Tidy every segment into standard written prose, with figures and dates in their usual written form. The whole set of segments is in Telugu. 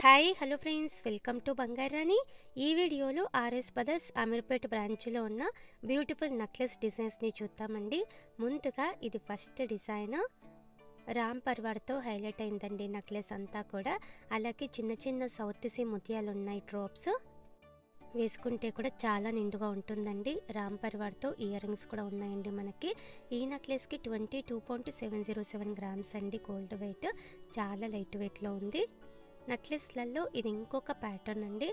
Hi hello friends, welcome to Bangarani. ఈ వీడియోలో ఆర్ఎస్ బ్రదర్స్ అమీర్పేట్ బ్రాంచ్లో ఉన్న బ్యూటిఫుల్ నెక్లెస్ డిజైన్స్ని చూద్దామండి. ముందుగా ఇది ఫస్ట్ డిజైన్ రామ్ పర్వార్తో హైలైట్ అయిందండి నెక్లెస్ అంతా కూడా. అలాగే చిన్న చిన్న సౌత్ సీ ముత్యాలు ఉన్నాయి, డ్రాప్స్ వేసుకుంటే కూడా చాలా నిండుగా ఉంటుందండి. రామ్ పర్వార్తో ఇయర్ రింగ్స్ కూడా ఉన్నాయండి మనకి. ఈ నెక్లెస్కి 22.707 గ్రామ్స్ అండి గోల్డ్ వెయిట్. చాలా లైట్ వెయిట్లో ఉంది. నెక్లెస్లలో ఇది ఇంకొక ప్యాటర్న్ అండి.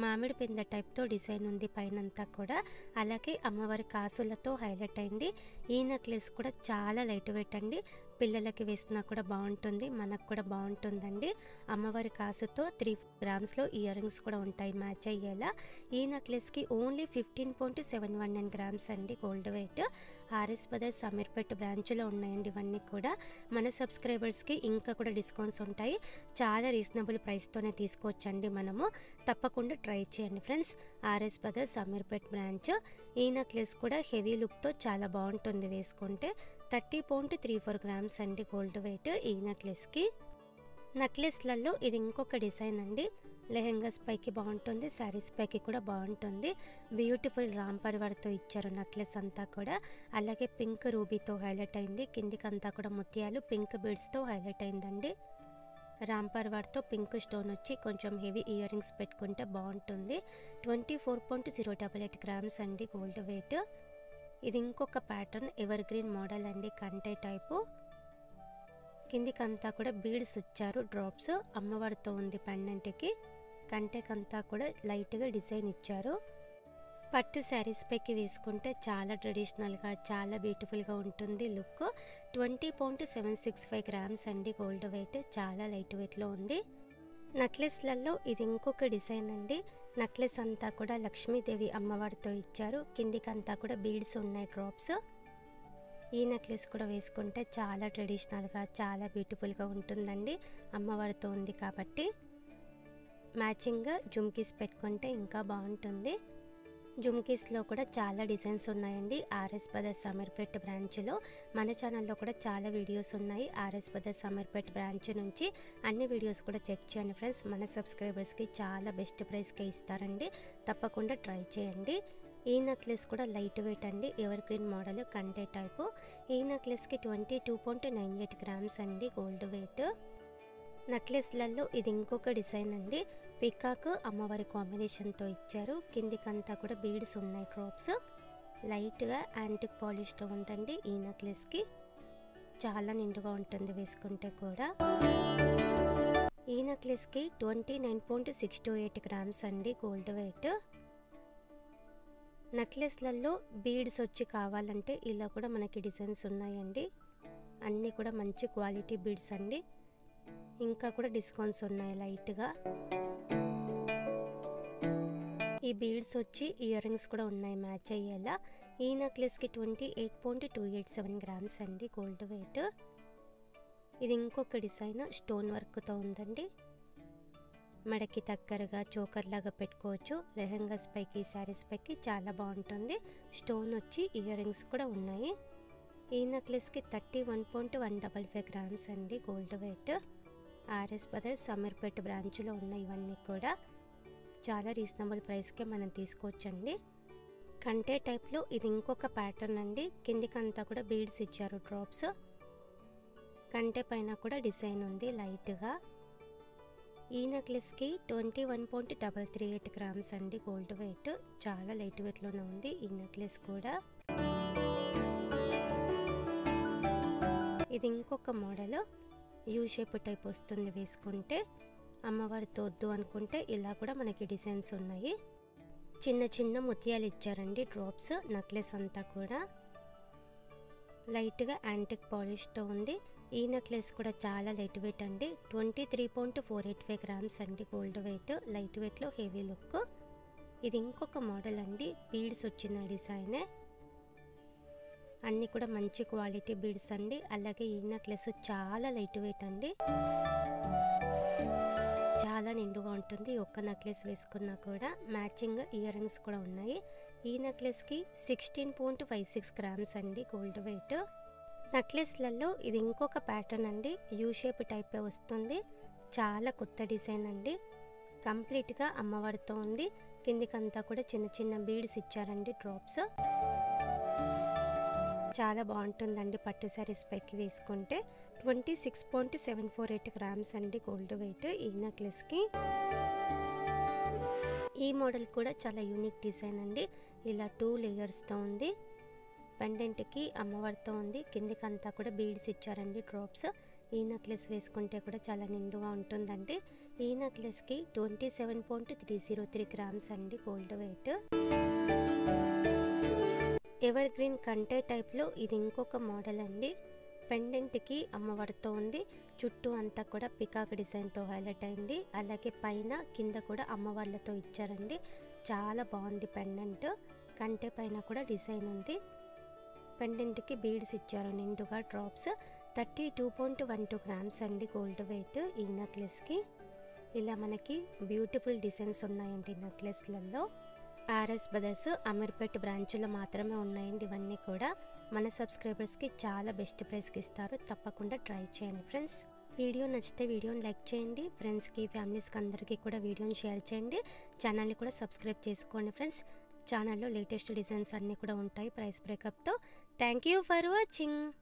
మామిడి పిందె టైప్తో డిజైన్ ఉంది పైనంతా కూడా. అలాగే అమ్మవారి కాసులతో హైలైట్ అయింది. ఈ నెక్లెస్ కూడా చాలా లైట్ వెయిట్ అండి. పిల్లలకి వేసినా కూడా బాగుంటుంది, మనకు కూడా బాగుంటుందండి. అమ్మవారి కాసుతో 3 గ్రామ్స్లో ఇయర్ రింగ్స్ కూడా ఉంటాయి మ్యాచ్ అయ్యేలా. ఈ నెక్లెస్కి ఓన్లీ 15.719 గ్రామ్స్ అండి gold weight. RS brothers Ameerpet బ్రాంచ్లో ఉన్నాయండి ఇవన్నీ కూడా. మన సబ్స్క్రైబర్స్కి ఇంకా కూడా డిస్కౌంట్స్ ఉంటాయి. చాలా రీజనబుల్ ప్రైస్తోనే తీసుకోవచ్చండి మనము. తప్పకుండా ట్రై చేయండి friends. RS brothers Ameerpet branch. ఈ నెక్లెస్ కూడా హెవీ లుక్తో చాలా బాగుంటుంది వేసుకుంటే. 30.34 గ్రామ్స్ అండి గోల్డ్ వెయిట్ ఈ నెక్లెస్కి. నెక్లెస్లలో ఇది ఇంకొక డిజైన్ అండి. లెహెంగాస్ పైకి బాగుంటుంది, శారీస్ పైకి కూడా బాగుంటుంది. బ్యూటిఫుల్ రామ్ పర్వార్తో ఇచ్చారు నెక్లెస్ అంతా కూడా. అలాగే పింక్ రూబీతో హైలైట్ అయింది. కిందికంతా కూడా ముత్యాలు పింక్ బీడ్స్తో హైలైట్ అయిందండి. రామ్ పర్వార్తో పింక్ స్టోన్ వచ్చి కొంచెం హెవీ ఇయర్ రింగ్స్ పెట్టుకుంటే బాగుంటుంది. 24.088 గ్రామ్స్ అండి గోల్డ్ వెయిట్. ఇది ఇంకొక ప్యాటర్న్ ఎవర్ గ్రీన్ మోడల్ అండి, కంటే టైపు. కిందికంతా కూడా బీడ్స్ ఇచ్చారు, డ్రాప్స్. అమ్మవారితో ఉంది పెండెంట్కి. కంటేకంతా కూడా లైట్గా డిజైన్ ఇచ్చారు. పట్టు శారీస్ పైకి వేసుకుంటే చాలా ట్రెడిషనల్గా చాలా బ్యూటిఫుల్గా ఉంటుంది లుక్. 20.765 గ్రామ్స్ అండి గోల్డ్ వెయిట్. చాలా లైట్ వెయిట్లో ఉంది. నెక్లెస్లలో ఇది ఇంకొక డిజైన్ అండి. నెక్లెస్ అంతా కూడా లక్ష్మీదేవి అమ్మవారితో ఇచ్చారు. కిందికంతా కూడా బీడ్స్ ఉన్నాయి, డ్రాప్స్. ఈ నెక్లెస్ కూడా వేసుకుంటే చాలా ట్రెడిషనల్గా చాలా బ్యూటిఫుల్గా ఉంటుందండి. అమ్మవారితో ఉంది కాబట్టి. మ్యాచింగ్గా జుమ్కీస్ పెట్టుకుంటే ఇంకా బాగుంటుంది. జుమ్కీస్లో కూడా చాలా డిజైన్స్ ఉన్నాయండి ఆర్ఎస్ బ్రదర్స్ అమీర్పేట్ బ్రాంచ్లో. మన ఛానల్లో కూడా చాలా వీడియోస్ ఉన్నాయి ఆర్ఎస్ బ్రదర్స్ అమీర్పేట్ బ్రాంచ్ నుంచి. అన్ని వీడియోస్ కూడా చెక్ చేయండి ఫ్రెండ్స్. మన సబ్స్క్రైబర్స్కి చాలా బెస్ట్ ప్రైస్కే ఇస్తారండి. తప్పకుండా ట్రై చేయండి. ఈ నెక్లెస్ కూడా లైట్ వెయిట్ అండి, ఎవర్ గ్రీన్ మోడల్, కంటే టైపు. ఈ నెక్లెస్కి 22.98 గ్రామ్స్ అండి గోల్డ్ వెయిట్. నెక్లెస్లలో ఇది ఇంకొక డిజైన్ అండి. పికాక్ అమ్మవారి కాంబినేషన్తో ఇచ్చారు. కిందికంతా కూడా బీడ్స్ ఉన్నాయి, డ్రాప్స్. లైట్గా యాంటిక్ పాలిష్తో ఉందండి ఈ నెక్లెస్కి. చాలా నిండుగా ఉంటుంది వేసుకుంటే కూడా. ఈ నెక్లెస్కి 29.628 గ్రామ్స్ అండి గోల్డ్ వెయిట్. నెక్లెస్లలో బీడ్స్ వచ్చి కావాలంటే ఇలా కూడా మనకి డిజైన్స్ ఉన్నాయండి. అన్నీ కూడా మంచి క్వాలిటీ బీడ్స్ అండి. ఇంకా కూడా డిస్కౌంట్స్ ఉన్నాయి లైట్గా. ఈ బీడ్స్ వచ్చి ఇయర్ రింగ్స్ కూడా ఉన్నాయి మ్యాచ్ అయ్యేలా. ఈ నెక్లెస్కి 28.287 గ్రామ్స్ అండి గోల్డ్ వెయిట్. ఇది ఇంకొక డిజైన్ స్టోన్ వర్క్తో ఉందండి. మెడకి దగ్గరగా చోకర్ లాగా పెట్టుకోవచ్చు. లెహెంగాస్ పైకి శారీస్ పైకి చాలా బాగుంటుంది. స్టోన్ వచ్చి ఇయర్ రింగ్స్ కూడా ఉన్నాయి. ఈ నెక్లెస్కి 31.155 గ్రామ్స్ అండి gold weight. RS brothers Ameerpet బ్రాంచ్లో ఉన్నాయి ఇవన్నీ కూడా. చాలా రీజనబుల్ ప్రైస్కే మనం తీసుకోవచ్చండి. కంటే టైప్లో ఇది ఇంకొక ప్యాటర్న్ అండి. కిందికంతా కూడా బీడ్స్ ఇచ్చారు, డ్రాప్స్. కంటే పైన కూడా డిజైన్ ఉంది లైట్గా. ఈ నెక్లెస్కి 21.338 గ్రామ్స్ అండి గోల్డ్ వెయిట్. చాలా లైట్ వెయిట్లోనే ఉంది ఈ నెక్లెస్ కూడా. ఇది ఇంకొక మోడల్, యూ షేప్ టైప్ వస్తుంది వేసుకుంటే. అమ్మవారితో వద్దు అనుకుంటే ఇలా కూడా మనకి డిజైన్స్ ఉన్నాయి. చిన్న చిన్న ముత్యాలు ఇచ్చారండి, డ్రాప్స్. నెక్లెస్ అంతా కూడా లైట్గా యాంటిక్ పాలిష్తో ఉంది. ఈ నెక్లెస్ కూడా చాలా లైట్ వెయిట్ అండి. 23.485 గ్రామ్స్ అండి గోల్డ్ వెయిట్. లైట్ వెయిట్లో హెవీ లుక్. ఇది ఇంకొక మోడల్ అండి. బీడ్స్ వచ్చిన డిజైనే. అన్నీ కూడా మంచి క్వాలిటీ బీడ్స్ అండి. అలాగే ఈ నెక్లెస్ చాలా లైట్ వెయిట్ అండి. చాలా నిండుగా ఉంటుంది ఒక్క నెక్లెస్ వేసుకున్నా కూడా. మ్యాచింగ్ ఇయర్ రింగ్స్ కూడా ఉన్నాయి. ఈ నెక్లెస్కి 16.56 గ్రామ్స్ అండి గోల్డ్ వెయిట్. నెక్లెస్లలో ఇది ఇంకొక ప్యాటర్న్ అండి. యూ షేప్ టైపే వస్తుంది. చాలా కొత్త డిజైన్ అండి. కంప్లీట్గా అమ్మవారితో ఉంది. కిందికంతా కూడా చిన్న చిన్న బీడ్స్ ఇచ్చారండి, డ్రాప్స్. చాలా బాగుంటుందండి పట్టు శారీస్ పైకి వేసుకుంటే. 26.748 గ్రామ్స్ అండి గోల్డ్ వెయిట్ ఈ నెక్లెస్కి. ఈ మోడల్ కూడా చాలా యూనిక్ డిజైన్ అండి. ఇలా 2 లేయర్స్తో ఉంది. పెండెంట్కి అమ్మవారితో ఉంది. కిందికంతా కూడా బీడ్స్ ఇచ్చారండి, డ్రాప్స్. ఈ నెక్లెస్ వేసుకుంటే కూడా చాలా నిండుగా ఉంటుందండి. ఈ నెక్లెస్కి 27.303 గ్రామ్స్ అండి గోల్డ్ వెయిట్. ఎవర్ గ్రీన్ కంటే టైప్లో ఇది ఇంకొక మోడల్ అండి. పెండెంట్కి అమ్మవారితో ఉంది. చుట్టూ అంతా కూడా పికాక్ డిజైన్తో హైలైట్ అయింది. అలాగే పైన కింద కూడా అమ్మవార్లతో ఇచ్చారండి. చాలా బాగుంది పెండెంట్. కంటే పైన కూడా డిజైన్ ఉంది. పెండెంట్కి బీడ్స్ ఇచ్చారు నిండుగా, డ్రాప్స్. 32.12 గ్రామ్స్ అండి గోల్డ్ వెయిట్ ఈ నెక్లెస్కి. ఇలా మనకి బ్యూటిఫుల్ డిజైన్స్ ఉన్నాయండి నెక్లెస్లలో. ఆర్ఎస్ బ్రదర్స్ అమీర్పేట్ బ్రాంచ్లో మాత్రమే ఉన్నాయండి ఇవన్నీ కూడా. మన సబ్స్క్రైబర్స్కి చాలా బెస్ట్ ప్రైస్కి ఇస్తారు. తప్పకుండా ట్రై చేయండి ఫ్రెండ్స్. వీడియో నచ్చితే వీడియోని లైక్ చేయండి. ఫ్రెండ్స్కి, ఫ్యామిలీస్కి అందరికీ కూడా వీడియోని షేర్ చేయండి. ఛానల్ని కూడా సబ్స్క్రైబ్ చేసుకోండి ఫ్రెండ్స్. ఛానల్లో లేటెస్ట్ డిజైన్స్ అన్నీ కూడా ఉంటాయి ప్రైస్ బ్రేకప్తో. Thank you for watching.